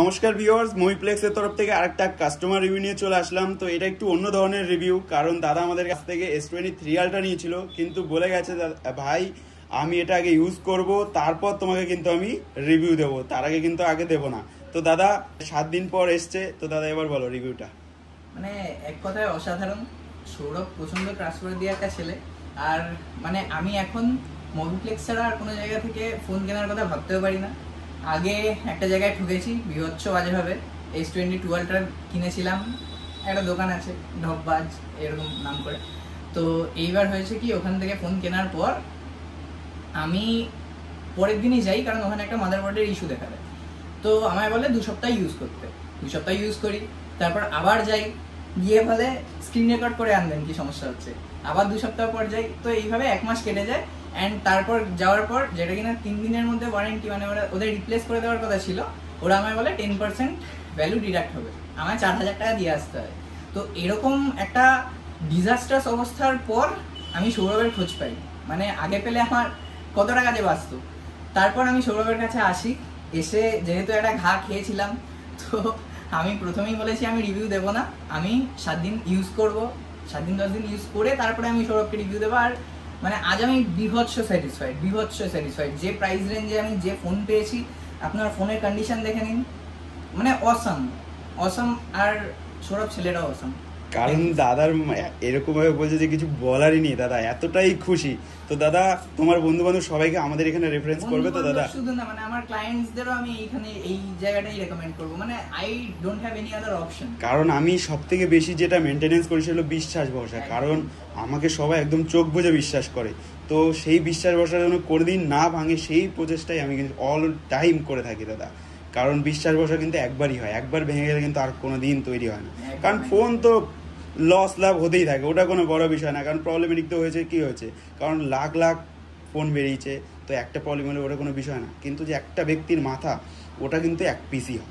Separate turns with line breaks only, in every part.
নমস্কার ভিউয়ার্স, মুভিপ্লেক্সের তরফ থেকে আরেকটা কাস্টমার রিভিউ নিয়ে চলে আসলাম। তো এটা একটু অন্য ধরনের রিভিউ, কারণ দাদা আমাদের কাছ থেকে S23 আলট্রা নিয়েছিল, কিন্তু বলে গেছে ভাই আমি এটা আগে ইউজ করব, তারপর তোমাকে কিন্তু আমি রিভিউ দেবো, তার আগে কিন্তু আগে দেবো না। তো দাদা 7 দিন পর এসছে, তো দাদা এবার বলো রিভিউটা।
মানে এক কথায় অসাধারণ। সৌরভ প্রচন্ড ট্রাস্ট করে দিয়ে একটা ছেলে। আর মানে আমি এখন মুভিপ্লেক্স ছাড়া আর কোনো জায়গা থেকে ফোন কেনার কথা ভাবতেও পারি না। আগে একটা জায়গায় ঠকেছি বিভৎস বাজেভাবে, S22 আলট্রা কিনেছিলাম, একটা দোকান আছে ঢপবাজ এরকম নাম করে। তো এইবার হয়েছে কি, ওখান থেকে ফোন কেনার পর আমি পরের দিনই যাই, কারণ ওখানে একটা মাদারবোর্ডের ইস্যু দেখা দেয়। তো আমায় বলে 2 সপ্তাহ ইউজ করতে, 2 সপ্তাহ ইউজ করি, তারপর আবার যাই, গিয়ে বলে স্ক্রিন রেকর্ড করে আনবেন কি সমস্যা হচ্ছে, আবার 2 সপ্তাহ পর যাই। তো এইভাবে 1 মাস কেটে যায়। অ্যান্ড তারপর যাওয়ার পর যেটা কিনা 3 দিনের মধ্যে ওয়ারেন্টি, মানে ওদের রিপ্লেস করে দেওয়ার কথা ছিল, ওরা আমায় বলে 10% ভ্যালু ডিডাক্ট হবে, আমায় 4000 টাকা দিয়ে আসতে হয়। তো এরকম একটা ডিজাস্টার্স অবস্থার পর আমি সৌরভের খোঁজ পাই। মানে আগে পেলে আমার কত টাকা যে বাঁচত। তারপর আমি সৌরভের কাছে আসি, এসে যেহেতু একটা ঘা খেয়েছিলাম, তো আমি প্রথমেই বলেছি আমি রিভিউ দেবো না, আমি 7 দিন ইউজ করব, 7 দিন 10 দিন ইউজ করে তারপরে আমি সৌরভকে রিভিউ দেবো। আর মানে আজ আমি বিভৎস স্যাটিসফাইড। যে প্রাইস রেঞ্জে আমি যে ফোন পেয়েছি, আপনার ফোনের কন্ডিশন দেখে নিন, মানে অসাম। আর সৌরভ ছেলেটাও অসাম,
কারণ দাদার এরকম ভাবে বলছে যে কিছু বলারই নেই, দাদা এতটাই খুশি। তো দাদা তোমার বন্ধু বান্ধব সবাইকে আমাদের এখানে রেফারেন্স করবে তো দাদা?
শুধু না, মানে আমার ক্লায়েন্টসদেরও আমি এখানে এই জায়গাটাই রেকমেন্ড করব, মানে I don't have any other option.
কারণ আমি সবথেকে বেশি যেটা মেইনটেনেন্স করি সেটা হলো বিশ্বাস ভরসা, কারণ আমাকে সবাই একদম চোখ বুজে বিশ্বাস করে। তো সেই বিশ্বাস ভরসার জন্য কোনোদিন না ভাঙে, সেই প্রচেষ্টাই আমি কিন্তু অল টাইম করে থাকি দাদা। কারণ বিশ্বাস ভরসা কিন্তু একবারই হয়, একবার ভেঙে গেলে কিন্তু আর কোনো দিন তৈরি হয় না। কারণ ফোন তো লস লাভ হতেই থাকে, ওটা কোনো বড় বিষয় না। কারণ প্রবলেমেটিক তো হয়েছে, কি হয়েছে, কারণ লাখ লাখ ফোন বেরিয়েছে, তো একটা প্রবলেম হলে ওটা কোনো বিষয় না। কিন্তু যে একটা ব্যক্তির মাথা, ওটা কিন্তু এক পিসি হয়।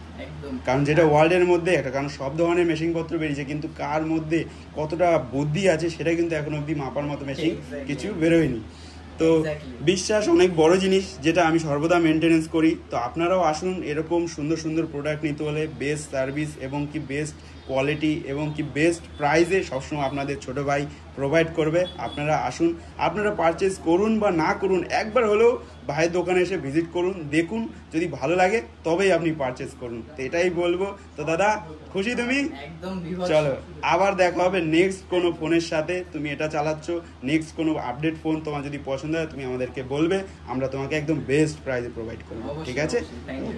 কারণ যেটা ওয়ার্ল্ডের মধ্যে একটা, কারণ সব ধরনের মেশিনপত্র বেরিয়েছে, কিন্তু কার মধ্যে কতটা বুদ্ধি আছে সেটা কিন্তু এখন অবধি মাপার মতো মেশিন কিছু বেরোয়নি। তো বিশ্বাস অনেক বড় জিনিস, যেটা আমি সর্বদা মেনটেনেন্স করি। তো আপনারাও আসুন, এরকম সুন্দর সুন্দর প্রোডাক্ট নিতে হলে বেস্ট সার্ভিস এবং কি বেস্ট কোয়ালিটি এবং কি বেস্ট প্রাইসে সবসময় আপনাদের ছোট ভাই প্রোভাইড করবে। আপনারা আসুন, আপনারা পারচেজ করুন বা না করুন, একবার হলেও ভাইয়ের দোকানে এসে ভিজিট করুন, দেখুন, যদি ভালো লাগে তবেই আপনি পারচেজ করুন। তো এটাই বলবো। তো দাদা খুশি তুমি?
একদম।
চলো আবার দেখা হবে নেক্সট কোনো ফোনের সাথে। তুমি এটা চালাচ্ছ, নেক্সট কোনো আপডেট ফোন তোমার যদি পছন্দ হয় তুমি আমাদেরকে বলবে, আমরা তোমাকে একদম বেস্ট প্রাইসে প্রোভাইড করবো। ঠিক আছে?
Thank you.